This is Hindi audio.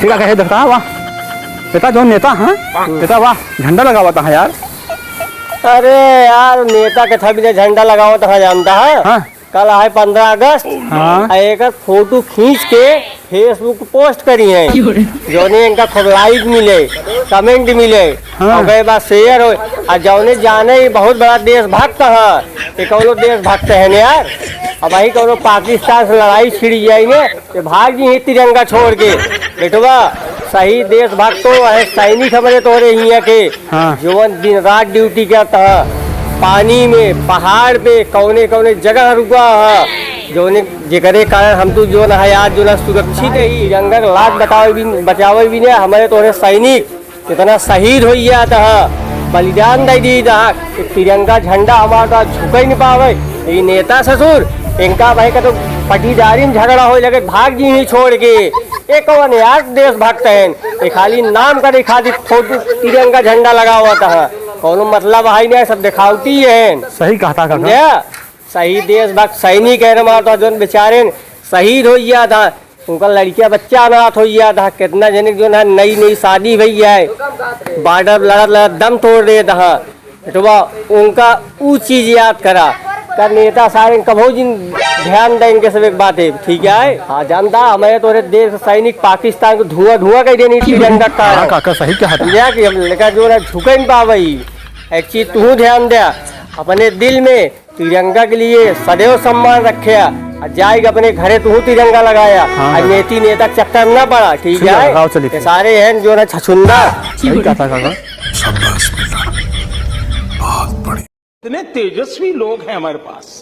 ठीक है, कहे देखता वाह बेटा जो नेता है बेटा, वाह झंडा लगा हुआ था यार। अरे यार नेता के था भी झंडा लगाओ तो जानता है। हाँ। कल है 15 अगस्त। हाँ। एक फोटो खींच के फेसबुक पोस्ट करी है, जोने इनका खूब लाइक मिले, कमेंट मिले। हाँ। और गए बात शेयर हो, और जौने जाने ही बहुत बड़ा देशभक्त है। ये कौनो देशभक्त है ना यार। अब वही कौनो पाकिस्तान से लड़ाई छिड़ जाएंगे तो भाग जी ही तिरंगा छोड़ के। बेटवा सही देशभक्त तो है, सैनिक हमारे तोरे ही के। हाँ। जो दिन रात ड्यूटी करता है, पानी में, पहाड़ पे, कौने कौने जगह रुका है, जोने जेकरे कारण हम तो जो है आज जो सुरक्षित है। तिरंगा लाख बचावे भी नहीं हमारे तोरे सैनिक कितना शहीद हो जाता है, बलिदान दे दी था। तिरंगा झंडा हमारा झुक ही नहीं पावे। ये नेता ससुर इनका भाई का तो पटीदारी में झगड़ा हो लगे भाग जी ही छोड़ के। एक कौन यार देशभक्त है, ये खाली नाम का खातिर फोटो तिरंगा झंडा लगा हुआ था, कौनो मतलब है नहीं, सब दिखावटी है। सही कहा था काका। सही देशभक्त सैनिक है हमारा, जो बेचारे शहीद हो गया था, उनका लड़किया बच्चा अनाथ हो गया था। कितना जन जो है नई नई शादी भई है, बॉर्डर लड़त दम तोड़ रहे था। तो उनका वो चीज याद करा कर नेता सारे कभो जिन ध्यान देंगे सब एक बात है। ठीक है, हाँ जानता हमारे तो देश सैनिक पाकिस्तान को धुआं धुआं कर देनी तिरंगा का। काका सही कहा था। कि हम लड़का जो है झुके नहीं पावई। एक चीज तू ध्यान दे, अपने दिल में तिरंगा के लिए सदैव सम्मान रखे, जाएगा अपने घरे तू तिरंगा लगाया। हाँ। नेती नेता चक्कर न पड़ा। ठीक है, ये सारे हैं जो है छछुंदा। सही कहा था काका। शाबाश बेटा, बहुत बढ़िया। इतने तेजस्वी लोग हैं हमारे पास।